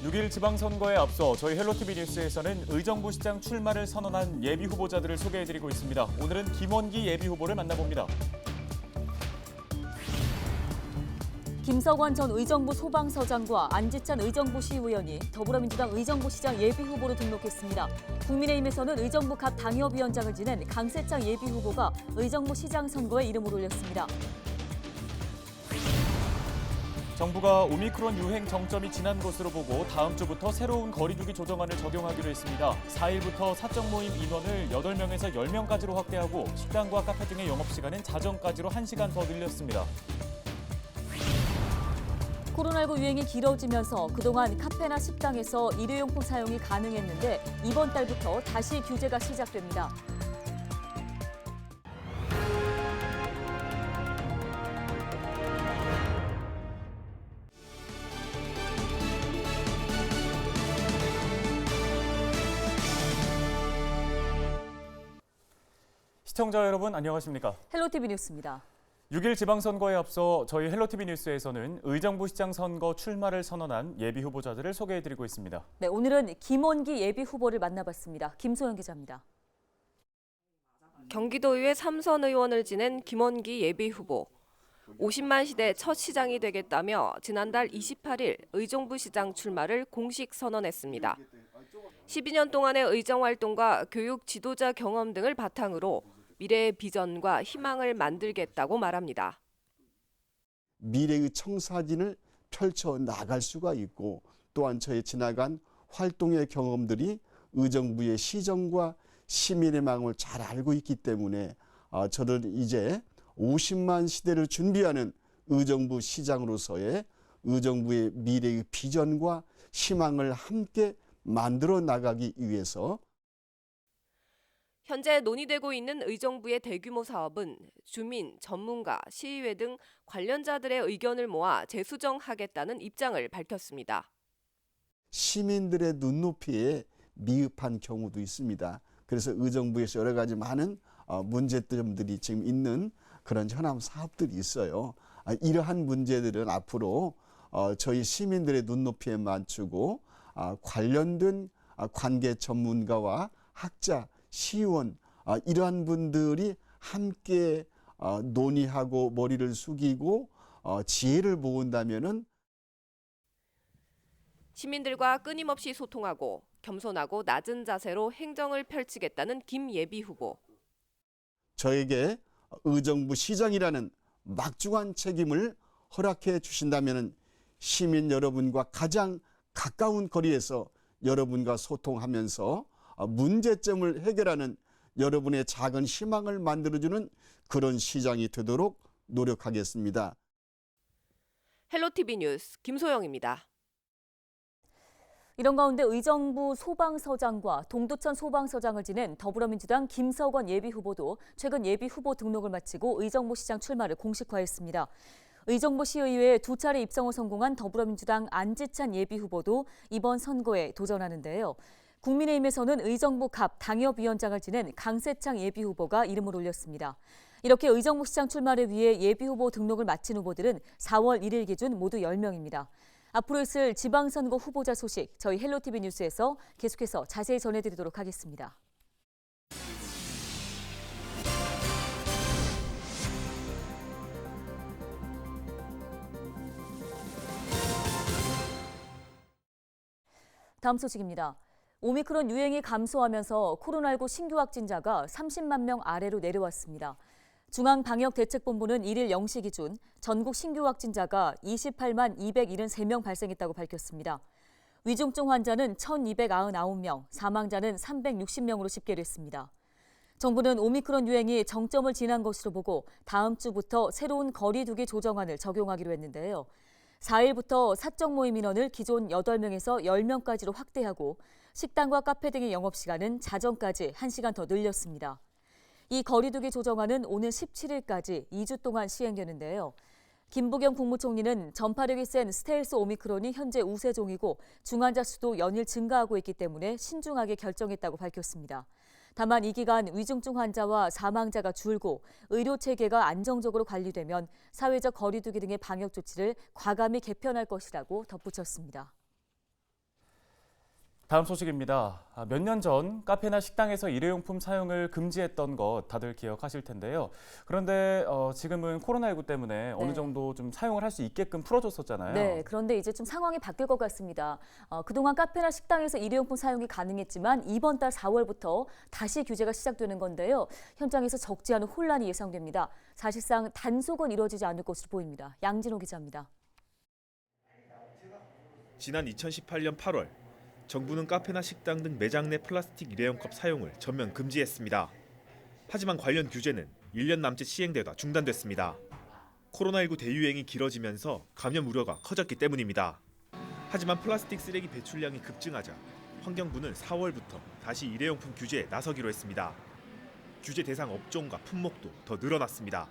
6일 지방선거에 앞서 저희 헬로티비 뉴스에서는 의정부 시장 출마를 선언한 예비 후보자들을 소개해드리고 있습니다. 오늘은 김원기 예비 후보를 만나봅니다. 김석원 전 의정부 소방서장과 안지찬 의정부 시의원이 더불어민주당 의정부시장 예비 후보로 등록했습니다. 국민의힘에서는 의정부 갑 당협위원장을 지낸 강세창 예비 후보가 의정부 시장 선거에 이름을 올렸습니다. 정부가 오미크론 유행 정점이 지난 것으로 보고 다음 주부터 새로운 거리두기 조정안을 적용하기로 했습니다. 4일부터 사적 모임 인원을 8명에서 10명까지로 확대하고 식당과 카페 등의 영업시간은 자정까지로 1시간 더 늘렸습니다. 코로나19 유행이 길어지면서 그동안 카페나 식당에서 일회용품 사용이 가능했는데 이번 달부터 다시 규제가 시작됩니다. 시청자 여러분 안녕하십니까? 헬로티비 뉴스입니다. 6일 지방선거에 앞서 저희 헬로티비 뉴스에서는 의정부 시장 선거 출마를 선언한 예비 후보자들을 소개해드리고 있습니다. 네, 오늘은 김원기 예비 후보를 만나봤습니다. 김소영 기자입니다. 경기도의회 3선 의원을 지낸 김원기 예비 후보. 50만 시대 첫 시장이 되겠다며 지난달 28일 의정부 시장 출마를 공식 선언했습니다. 12년 동안의 의정활동과 교육 지도자 경험 등을 바탕으로 미래의 비전과 희망을 만들겠다고 말합니다. 미래의 청사진을 펼쳐 나갈 수가 있고 또한 저의 지나간 활동의 경험들이 의정부의 시정과 시민의 마음을 잘 알고 있기 때문에 저는 이제 50만 시대를 준비하는 의정부 시장으로서의 의정부의 미래의 비전과 희망을 함께 만들어 나가기 위해서 현재 논의되고 있는 의정부의 대규모 사업은 주민, 전문가, 시의회 등 관련자들의 의견을 모아 재수정하겠다는 입장을 밝혔습니다. 시민들의 눈높이에 미흡한 경우도 있습니다. 그래서 의정부에서 여러 가지 많은 문제점들이 지금 있는 그런 현안 사업들이 있어요. 이러한 문제들은 앞으로 저희 시민들의 눈높이에 맞추고 관련된 관계 전문가와 학자, 시의원 이러한 분들이 함께 논의하고 머리를 숙이고 지혜를 모은다면은 시민들과 끊임없이 소통하고 겸손하고 낮은 자세로 행정을 펼치겠다는 김 예비 후보. 저에게 의정부 시장이라는 막중한 책임을 허락해 주신다면은 시민 여러분과 가장 가까운 거리에서 여러분과 소통하면서 문제점을 해결하는 여러분의 작은 희망을 만들어주는 그런 시장이 되도록 노력하겠습니다. 헬로티비 뉴스 김소영입니다. 이런 가운데 의정부 소방서장과 동두천 소방서장을 지낸 더불어민주당 김석원 예비 후보도 최근 예비 후보 등록을 마치고 의정부 시장 출마를 공식화했습니다. 의정부 시의회에 2차례 입성을 성공한 더불어민주당 안지찬 예비 후보도 이번 선거에 도전하는데요. 국민의힘에서는 의정부 갑 당협위원장을 지낸 강세창 예비 후보가 이름을 올렸습니다. 이렇게 의정부 시장 출마를 위해 예비 후보 등록을 마친 후보들은 4월 1일 기준 모두 10명입니다. 앞으로 있을 지방선거 후보자 소식 저희 헬로티비 뉴스에서 계속해서 자세히 전해드리도록 하겠습니다. 다음 소식입니다. 오미크론 유행이 감소하면서 코로나19 신규 확진자가 30만 명 아래로 내려왔습니다. 중앙방역대책본부는 1일 0시 기준 전국 신규 확진자가 28만 273명 발생했다고 밝혔습니다. 위중증 환자는 1,299명, 사망자는 360명으로 집계됐습니다. 정부는 오미크론 유행이 정점을 지난 것으로 보고 다음 주부터 새로운 거리두기 조정안을 적용하기로 했는데요. 4일부터 사적 모임 인원을 기존 8명에서 10명까지로 확대하고 식당과 카페 등의 영업시간은 자정까지 1시간 더 늘렸습니다. 이 거리두기 조정안은 오늘 17일까지 2주 동안 시행되는데요. 김부겸 국무총리는 전파력이 센 스텔스 오미크론이 현재 우세종이고 중환자 수도 연일 증가하고 있기 때문에 신중하게 결정했다고 밝혔습니다. 다만 이 기간 위중증 환자와 사망자가 줄고 의료체계가 안정적으로 관리되면 사회적 거리두기 등의 방역 조치를 과감히 개편할 것이라고 덧붙였습니다. 다음 소식입니다. 몇 년 전 카페나 식당에서 일회용품 사용을 금지했던 것 다들 기억하실 텐데요. 그런데 지금은 코로나19 때문에 어느 정도 좀 사용을 할 수 있게끔 풀어줬었잖아요. 네, 그런데 이제 좀 상황이 바뀔 것 같습니다. 그동안 카페나 식당에서 일회용품 사용이 가능했지만 이번 달 4월부터 다시 규제가 시작되는 건데요. 현장에서 적지 않은 혼란이 예상됩니다. 사실상 단속은 이루어지지 않을 것으로 보입니다. 양진호 기자입니다. 지난 2018년 8월 정부는 카페나 식당 등 매장 내 플라스틱 일회용컵 사용을 전면 금지했습니다. 하지만 관련 규제는 1년 남짓 시행되다 중단됐습니다. 코로나19 대유행이 길어지면서 감염 우려가 커졌기 때문입니다. 하지만 플라스틱 쓰레기 배출량이 급증하자 환경부는 4월부터 다시 일회용품 규제에 나서기로 했습니다. 규제 대상 업종과 품목도 더 늘어났습니다.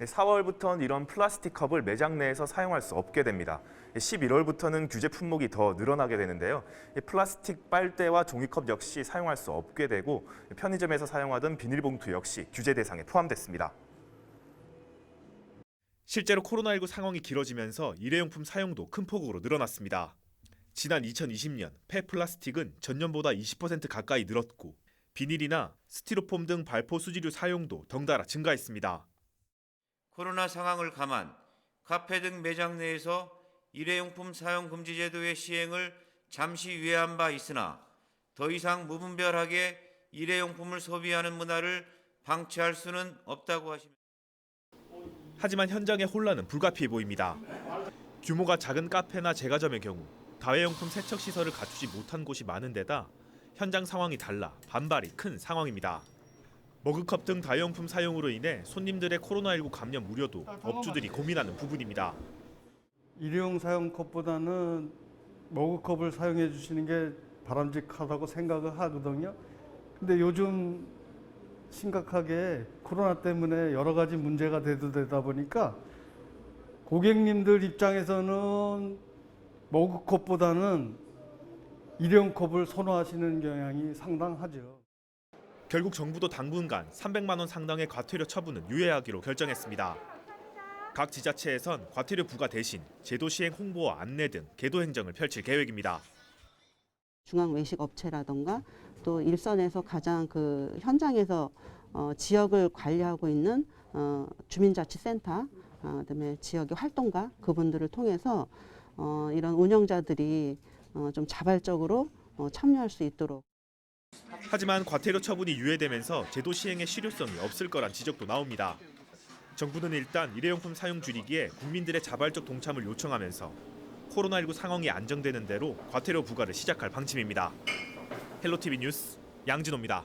4월부터는 이런 플라스틱 컵을 매장 내에서 사용할 수 없게 됩니다. 11월부터는 규제 품목이 더 늘어나게 되는데요. 플라스틱 빨대와 종이컵 역시 사용할 수 없게 되고 편의점에서 사용하던 비닐봉투 역시 규제 대상에 포함됐습니다. 실제로 코로나19 상황이 길어지면서 일회용품 사용도 큰 폭으로 늘어났습니다. 지난 2020년 폐플라스틱은 전년보다 20% 가까이 늘었고 비닐이나 스티로폼 등 발포 수지류 사용도 덩달아 증가했습니다. 코로나 상황을 감안 카페 등 매장 내에서 일회용품 사용 금지 제도의 시행을 잠시 유예한 바 있으나 더 이상 무분별하게 일회용품을 소비하는 문화를 방치할 수는 없다고 하십니다. 하지만 현장의 혼란은 불가피해 보입니다. 규모가 작은 카페나 제과점의 경우 다회용품 세척 시설을 갖추지 못한 곳이 많은 데다 현장 상황이 달라 반발이 큰 상황입니다. 머그컵 등 다회용품 사용으로 인해 손님들의 코로나19 감염 우려도 업주들이 고민하는 부분입니다. 일회용 사용 컵보다는 머그컵을 사용해 주시는 게 바람직하다고 생각을 하거든요. 근데 요즘 심각하게 코로나 때문에 여러 가지 문제가 되다 보니까 고객님들 입장에서는 머그컵보다는 일회용 컵을 선호하시는 경향이 상당하죠. 결국 정부도 당분간 300만 원 상당의 과태료 처분은 유예하기로 결정했습니다. 각 지자체에선 과태료 부과 대신 제도 시행 홍보와 안내 등 계도 행정을 펼칠 계획입니다. 중앙 외식 업체라던가 또 일선에서 가장 현장에서 지역을 관리하고 있는 주민자치센터, 그다음에 지역의 활동가 그분들을 통해서 이런 운영자들이 좀 자발적으로 참여할 수 있도록. 하지만 과태료 처분이 유예되면서 제도 시행의 실효성이 없을 거란 지적도 나옵니다. 정부는 일단 일회용품 사용 줄이기에 국민들의 자발적 동참을 요청하면서 코로나19 상황이 안정되는 대로 과태료 부과를 시작할 방침입니다. 헬로티비 뉴스 양진호입니다.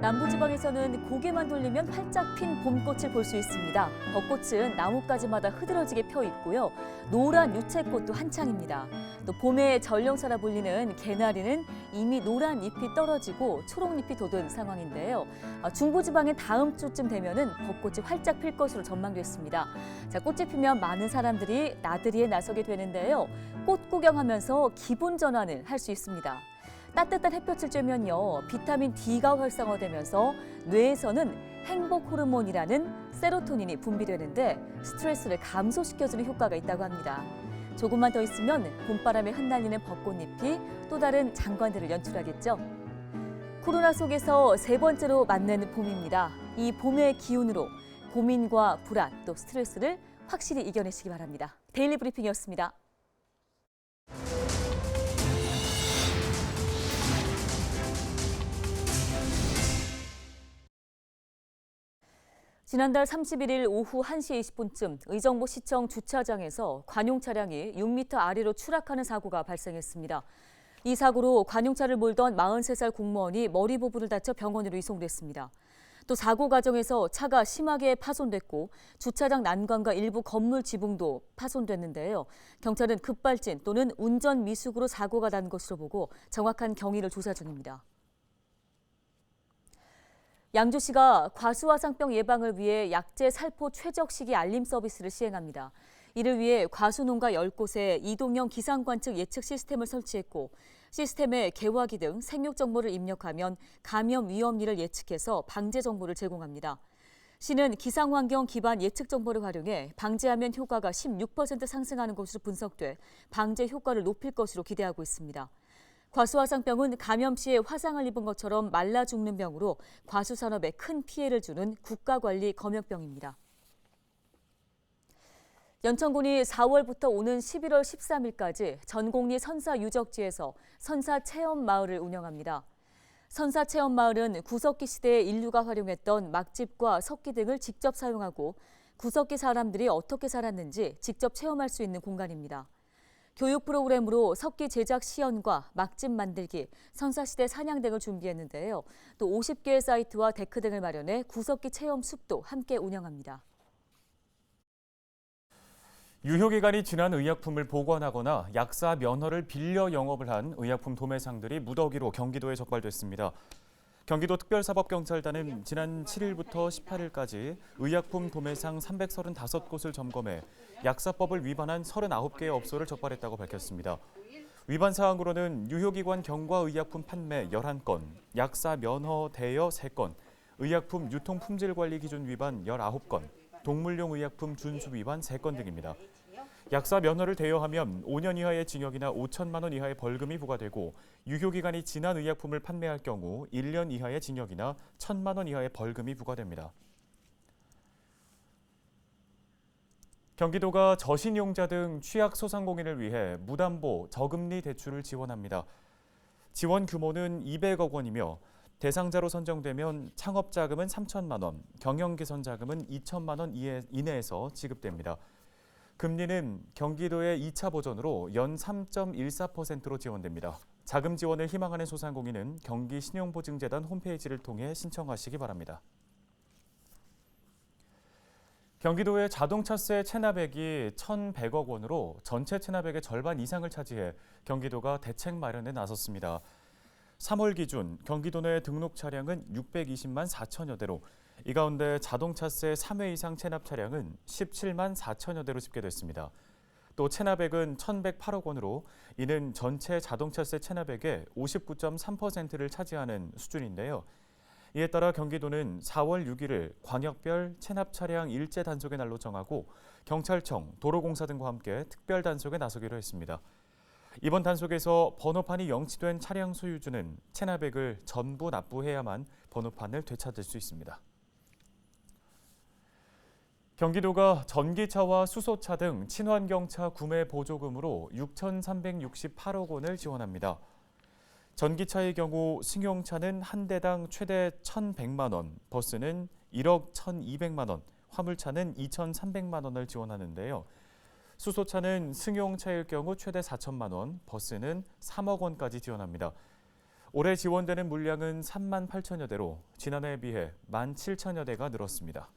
남부지방에서는 고개만 돌리면 활짝 핀 봄꽃을 볼 수 있습니다. 벚꽃은 나뭇가지마다 흐드러지게 펴 있고요. 노란 유채꽃도 한창입니다. 또 봄의 전령사라 불리는 개나리는 이미 노란 잎이 떨어지고 초록잎이 돋은 상황인데요. 중부지방의 다음 주쯤 되면은 벚꽃이 활짝 필 것으로 전망됐습니다. 자, 꽃이 피면 많은 사람들이 나들이에 나서게 되는데요. 꽃 구경하면서 기분 전환을 할 수 있습니다. 따뜻한 햇볕을 쬐면요, 비타민 D가 활성화되면서 뇌에서는 행복 호르몬이라는 세로토닌이 분비되는데 스트레스를 감소시켜주는 효과가 있다고 합니다. 조금만 더 있으면 봄바람에 흩날리는 벚꽃잎이 또 다른 장관들을 연출하겠죠. 코로나 속에서 세 번째로 맞는 봄입니다. 이 봄의 기운으로 고민과 불안 또 스트레스를 확실히 이겨내시기 바랍니다. 데일리 브리핑이었습니다. 지난달 31일 오후 1시 20분쯤 의정부시청 주차장에서 관용 차량이 6m 아래로 추락하는 사고가 발생했습니다. 이 사고로 관용차를 몰던 43살 공무원이 머리 부분을 다쳐 병원으로 이송됐습니다. 또 사고 과정에서 차가 심하게 파손됐고 주차장 난간과 일부 건물 지붕도 파손됐는데요. 경찰은 급발진 또는 운전 미숙으로 사고가 난 것으로 보고 정확한 경위를 조사 중입니다. 양주시가 과수화상병 예방을 위해 약재 살포 최적 시기 알림 서비스를 시행합니다. 이를 위해 과수농가 10곳에 이동형 기상관측 예측 시스템을 설치했고 시스템에 개화기 등 생육 정보를 입력하면 감염 위험리를 예측해서 방제 정보를 제공합니다. 시는 기상환경 기반 예측 정보를 활용해 방제하면 효과가 16% 상승하는 것으로 분석돼 방제 효과를 높일 것으로 기대하고 있습니다. 과수화상병은 감염 시에 화상을 입은 것처럼 말라 죽는 병으로 과수산업에 큰 피해를 주는 국가관리 검역병입니다. 연천군이 4월부터 오는 11월 13일까지 전곡리 선사 유적지에서 선사 체험 마을을 운영합니다. 선사 체험 마을은 구석기 시대에 인류가 활용했던 막집과 석기 등을 직접 사용하고 구석기 사람들이 어떻게 살았는지 직접 체험할 수 있는 공간입니다. 교육 프로그램으로 석기 제작 시연과 막집 만들기, 선사시대 사냥 등을 준비했는데요. 또 50개의 사이트와 데크 등을 마련해 구석기 체험 숲도 함께 운영합니다. 유효기간이 지난 의약품을 보관하거나 약사 면허를 빌려 영업을 한 의약품 도매상들이 무더기로 경기도에 적발됐습니다. 경기도 특별사법경찰단은 지난 7일부터 18일까지 의약품 도매상 335곳을 점검해 약사법을 위반한 39개의 업소를 적발했다고 밝혔습니다. 위반 사항으로는 유효기관 경과 의약품 판매 11건, 약사 면허 대여 3건, 의약품 유통 품질 관리 기준 위반 19건, 동물용 의약품 준수 위반 3건 등입니다. 약사 면허를 대여하면 5년 이하의 징역이나 5천만 원 이하의 벌금이 부과되고 유효기간이 지난 의약품을 판매할 경우 1년 이하의 징역이나 1천만 원 이하의 벌금이 부과됩니다. 경기도가 저신용자 등 취약소상공인을 위해 무담보 저금리 대출을 지원합니다. 지원 규모는 200억 원이며 대상자로 선정되면 창업자금은 3천만 원, 경영개선자금은 2천만 원 이내에서 지급됩니다. 금리는 경기도의 2차 버전으로 연 3.14%로 지원됩니다. 자금 지원을 희망하는 소상공인은 경기신용보증재단 홈페이지를 통해 신청하시기 바랍니다. 경기도의 자동차세 체납액이 1,100억 원으로 전체 체납액의 절반 이상을 차지해 경기도가 대책 마련에 나섰습니다. 3월 기준 경기도 내 등록 차량은 620만 4천여 대로 이 가운데 자동차세 3회 이상 체납 차량은 17만 4천여 대로 집계됐습니다. 또 체납액은 1,108억 원으로 이는 전체 자동차세 체납액의 59.3%를 차지하는 수준인데요. 이에 따라 경기도는 4월 6일을 광역별 체납 차량 일제 단속의 날로 정하고 경찰청, 도로공사 등과 함께 특별 단속에 나서기로 했습니다. 이번 단속에서 번호판이 영치된 차량 소유주는 체납액을 전부 납부해야만 번호판을 되찾을 수 있습니다. 경기도가 전기차와 수소차 등 친환경차 구매 보조금으로 6,368억 원을 지원합니다. 전기차의 경우 승용차는 한 대당 최대 1,100만 원, 버스는 1억 1,200만 원, 화물차는 2,300만 원을 지원하는데요. 수소차는 승용차일 경우 최대 4천만 원, 버스는 3억 원까지 지원합니다. 올해 지원되는 물량은 3만 8천여 대로 지난해에 비해 1만 7천여 대가 늘었습니다.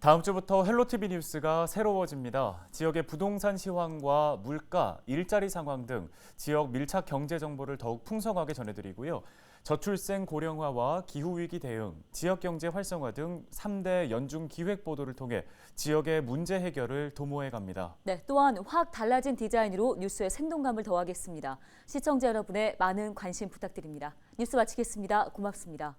다음 주부터 헬로티비 뉴스가 새로워집니다. 지역의 부동산 시황과 물가, 일자리 상황 등 지역 밀착 경제 정보를 더욱 풍성하게 전해드리고요. 저출생 고령화와 기후위기 대응, 지역경제 활성화 등 3대 연중 기획 보도를 통해 지역의 문제 해결을 도모해 갑니다. 네, 또한 확 달라진 디자인으로 뉴스의 생동감을 더하겠습니다. 시청자 여러분의 많은 관심 부탁드립니다. 뉴스 마치겠습니다. 고맙습니다.